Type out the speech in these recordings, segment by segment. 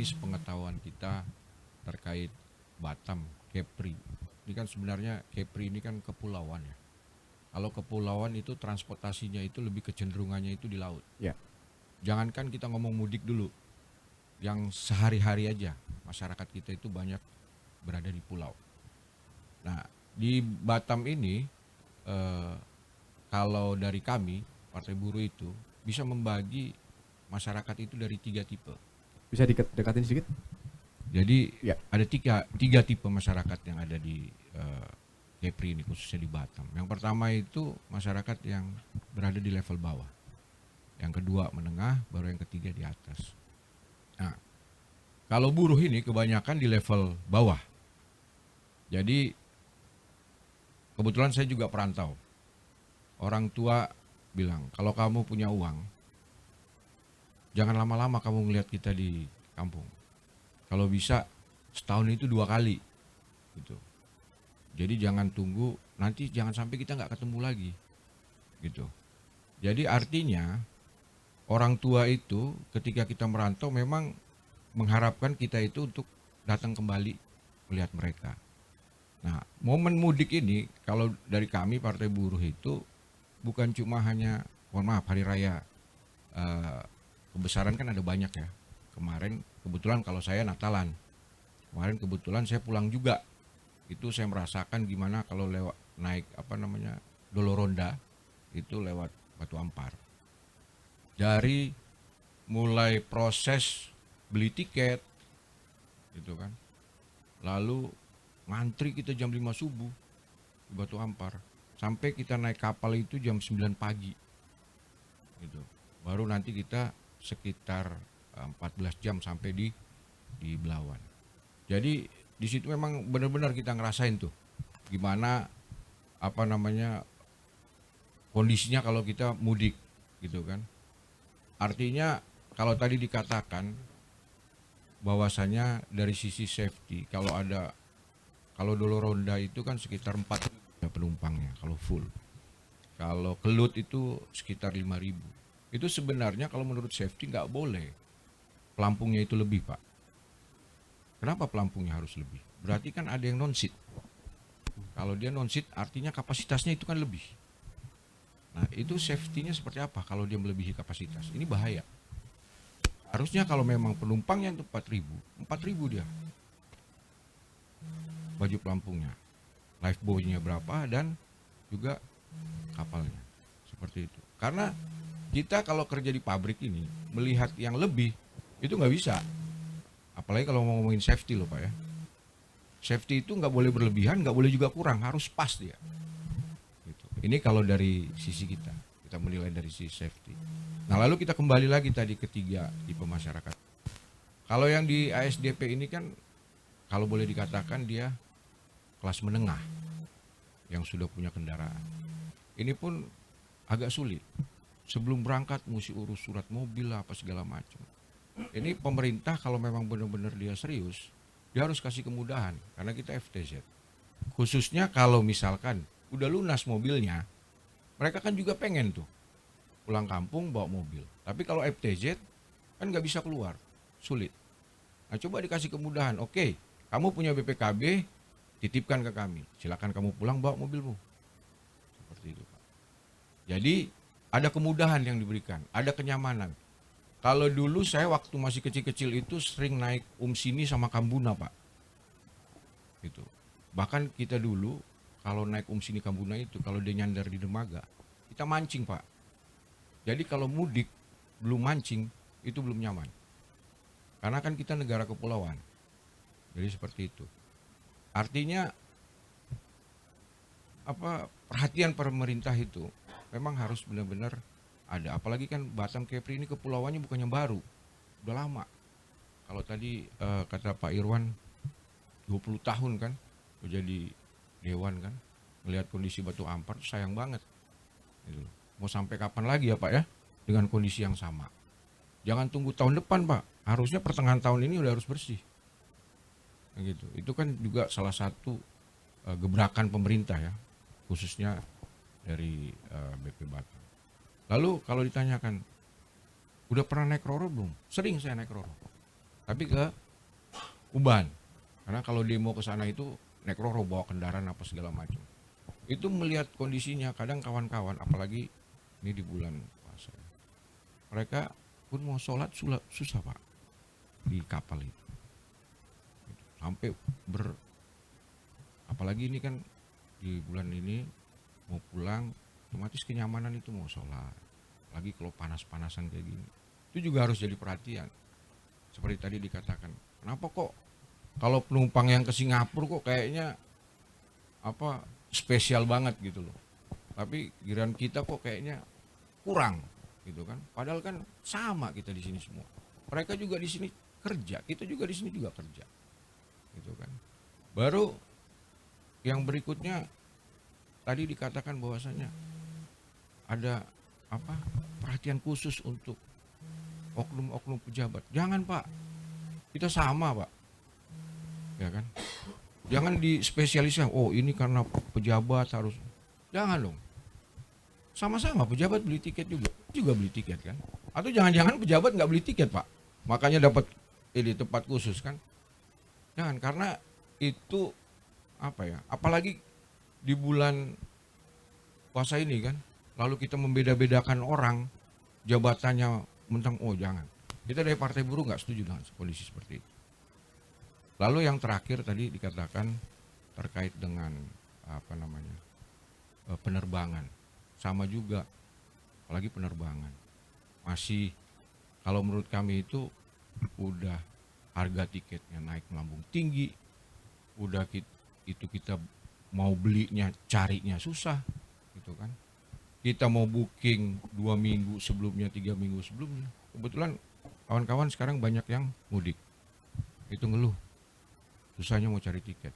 Jadi sepengetahuan kita terkait Batam, Kepri. Ini kan sebenarnya Kepri ini kan kepulauan ya. Kalau kepulauan itu transportasinya itu lebih kecenderungannya itu di laut. Ya. Jangankan kita ngomong mudik dulu, yang sehari-hari aja masyarakat kita itu banyak berada di pulau. Nah, di Batam ini eh, kalau dari kami Partai Buruh itu bisa membagi masyarakat itu dari 3 tipe. Bisa dekatin sedikit? Jadi Ya. ada tiga tipe masyarakat yang ada di Kepri ini khususnya di Batam. Yang pertama itu masyarakat yang berada di level bawah. Yang kedua menengah, baru yang ketiga di atas. Nah, kalau buruh ini kebanyakan di level bawah. Jadi kebetulan saya juga perantau. Orang tua bilang, kalau kamu punya uang, jangan lama-lama kamu ngelihat kita di kampung. Kalau bisa setahun itu 2 kali, gitu. Jadi jangan tunggu, nanti jangan sampai kita nggak ketemu lagi, gitu. Jadi artinya orang tua itu ketika kita merantau memang mengharapkan kita itu untuk datang kembali melihat mereka. Nah, momen mudik ini kalau dari kami Partai Buruh itu bukan cuma hanya, mohon maaf, hari raya eh, kebesaran kan ada banyak ya. Kemarin kebetulan kalau saya Natalan, kemarin kebetulan saya pulang juga. Itu saya merasakan gimana kalau lewat naik apa namanya Doloronda itu lewat Batu Ampar. Dari mulai proses beli tiket gitu kan. Lalu ngantri kita jam 5 subuh di Batu Ampar. Sampai kita naik kapal itu jam 9 pagi. Gitu. Baru nanti kita sekitar 14 jam sampai di Belawan. Jadi di situ memang benar-benar kita ngerasain tuh gimana apa namanya kondisinya kalau kita mudik gitu kan. Artinya kalau tadi dikatakan bahwasanya dari sisi safety kalau dulu ronda itu kan sekitar 4 penumpangnya kalau full. Kalau kelut itu sekitar 5.000. Itu sebenarnya kalau menurut safety nggak boleh pelampungnya itu lebih, Pak. Kenapa pelampungnya harus lebih? Berarti kan ada yang non-seat. Kalau dia non-seat artinya kapasitasnya itu kan lebih. Nah, itu safety-nya seperti apa kalau dia melebihi kapasitas? Ini bahaya. Harusnya kalau memang penumpangnya itu 4.000 dia baju pelampungnya, lifebuoy-nya berapa dan juga kapalnya. Seperti itu. Karena kita kalau kerja di pabrik ini melihat yang lebih itu nggak bisa. Apalagi kalau mau ngomongin safety loh Pak ya. Safety itu nggak boleh berlebihan, nggak boleh juga kurang, harus pas dia. Gitu. Ini kalau dari sisi kita menilai dari sisi safety. Nah lalu kita kembali lagi tadi ketiga tipe masyarakat. Kalau yang di ASDP ini kan kalau boleh dikatakan dia kelas menengah yang sudah punya kendaraan. Ini pun agak sulit. Sebelum berangkat mesti urus surat mobil lah apa segala macam. Ini pemerintah kalau memang benar-benar dia serius, dia harus kasih kemudahan karena kita FTZ. Khususnya kalau misalkan udah lunas mobilnya, mereka kan juga pengen tuh pulang kampung bawa mobil. Tapi kalau FTZ kan nggak bisa keluar, sulit. Nah coba dikasih kemudahan, oke, kamu punya BPKB, titipkan ke kami, silakan kamu pulang bawa mobilmu. Seperti itu Pak. Jadi ada kemudahan yang diberikan, ada kenyamanan. Kalau dulu saya waktu masih kecil-kecil itu sering naik Sini sama Kambuna Pak. Gitu. Bahkan kita dulu kalau naik Sini Kambuna itu kalau dia nyandar di dermaga, kita mancing Pak. Jadi kalau mudik belum mancing itu belum nyaman. Karena kan kita negara kepulauan. Jadi seperti itu. Artinya apa perhatian pemerintah itu memang harus benar-benar ada. Apalagi kan Batam Kepri ini kepulauannya bukan yang baru, udah lama. Kalau tadi kata Pak Irwan 20 tahun kan jadi dewan kan, melihat kondisi Batu Ampar sayang banget. Gitu. Mau sampai kapan lagi ya Pak ya dengan kondisi yang sama? Jangan tunggu tahun depan Pak, harusnya pertengahan tahun ini udah harus bersih. Gitu. Itu kan juga salah satu gebrakan pemerintah ya, khususnya dari BP Batam. Lalu kalau ditanyakan, udah pernah naik Roro belum? Sering saya naik Roro. tapi ke Uban. Karena kalau demo ke sana itu naik roro bawa kendaraan apa segala macam. Itu melihat kondisinya kadang kawan-kawan apalagi ini di bulan puasa. Mereka pun mau sholat susah Pak di kapal itu. Sampai apalagi ini kan di bulan ini mau pulang otomatis kenyamanan itu mau sholat. Lagi kalau panas-panasan kayak gini. Itu juga harus jadi perhatian. Seperti tadi dikatakan, kenapa kok kalau penumpang yang ke Singapura kok kayaknya spesial banget gitu loh. Tapi giliran kita kok kayaknya kurang gitu kan. Padahal kan sama kita di sini semua. Mereka juga di sini kerja, kita juga di sini juga kerja. Gitu kan. Baru yang berikutnya tadi dikatakan bahwasanya ada perhatian khusus untuk oknum-oknum pejabat. Jangan Pak, kita sama Pak, ya kan? Jangan dispesialiskan. Oh ini karena pejabat harus. Jangan dong. Sama-sama pejabat beli tiket juga beli tiket kan? Atau jangan-jangan pejabat nggak beli tiket Pak, makanya dapat di tempat khusus kan? Jangan, karena itu apalagi di bulan puasa ini kan, lalu kita membeda-bedakan orang jabatannya mentang jangan. Kita dari Partai Buruh nggak setuju dengan kondisi seperti itu. Lalu yang terakhir tadi dikatakan terkait dengan penerbangan, sama juga, apalagi penerbangan masih kalau menurut kami itu udah harga tiketnya naik melambung tinggi, udah kita mau belinya carinya susah, gitu kan. Kita mau booking 2 minggu sebelumnya, 3 minggu sebelumnya. Kebetulan kawan-kawan sekarang banyak yang mudik, itu ngeluh susahnya mau cari tiket.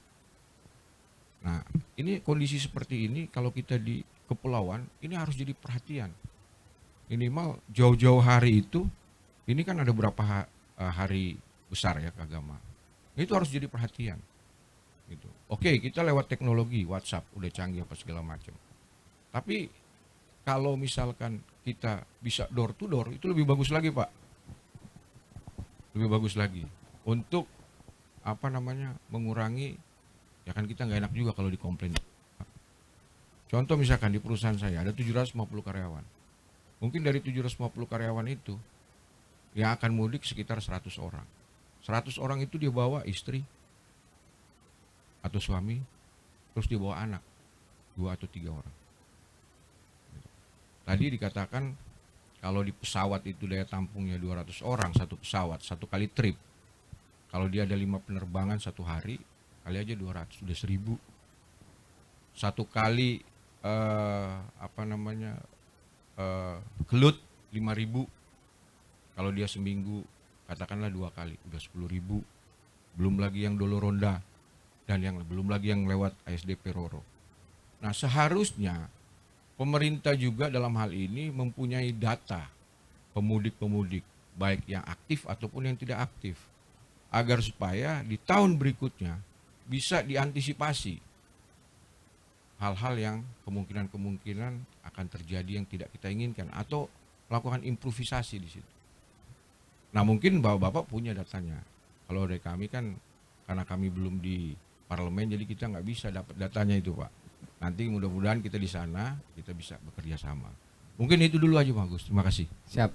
Nah, ini kondisi seperti ini kalau kita di kepulauan ini harus jadi perhatian. Minimal jauh-jauh hari itu, ini kan ada beberapa hari besar ya keagamaan. Itu harus jadi perhatian. Gitu. Oke, kita lewat teknologi WhatsApp udah canggih apa segala macam. Tapi kalau misalkan kita bisa door to door itu lebih bagus lagi Pak. Lebih bagus lagi untuk mengurangi, ya kan kita nggak enak juga kalau dikomplain. Contoh misalkan di perusahaan saya ada 750 karyawan. Mungkin dari 750 karyawan itu yang akan mudik sekitar 100 orang. 100 orang itu dia bawa istri atau suami, terus dia bawa anak 2 atau 3 orang. Tadi dikatakan kalau di pesawat itu daya tampungnya 200 orang satu pesawat, satu kali trip. Kalau dia ada 5 penerbangan satu hari, kali aja 200, sudah 1000. Satu kali gelut 5.000. Kalau dia seminggu katakanlah 2 kali, udah 10.000. Belum lagi yang dolo ronda dan belum lagi yang lewat ASDP Roro. Nah, seharusnya pemerintah juga dalam hal ini mempunyai data pemudik-pemudik baik yang aktif ataupun yang tidak aktif, agar supaya di tahun berikutnya bisa diantisipasi hal-hal yang kemungkinan akan terjadi yang tidak kita inginkan atau melakukan improvisasi di situ. Nah, mungkin Bapak punya datanya. Kalau dari kami kan karena kami belum di parlemen jadi kita nggak bisa dapat datanya itu Pak. Nanti mudah-mudahan kita di sana kita bisa bekerja sama. Mungkin itu dulu aja Pak Agus. Terima kasih. Siap.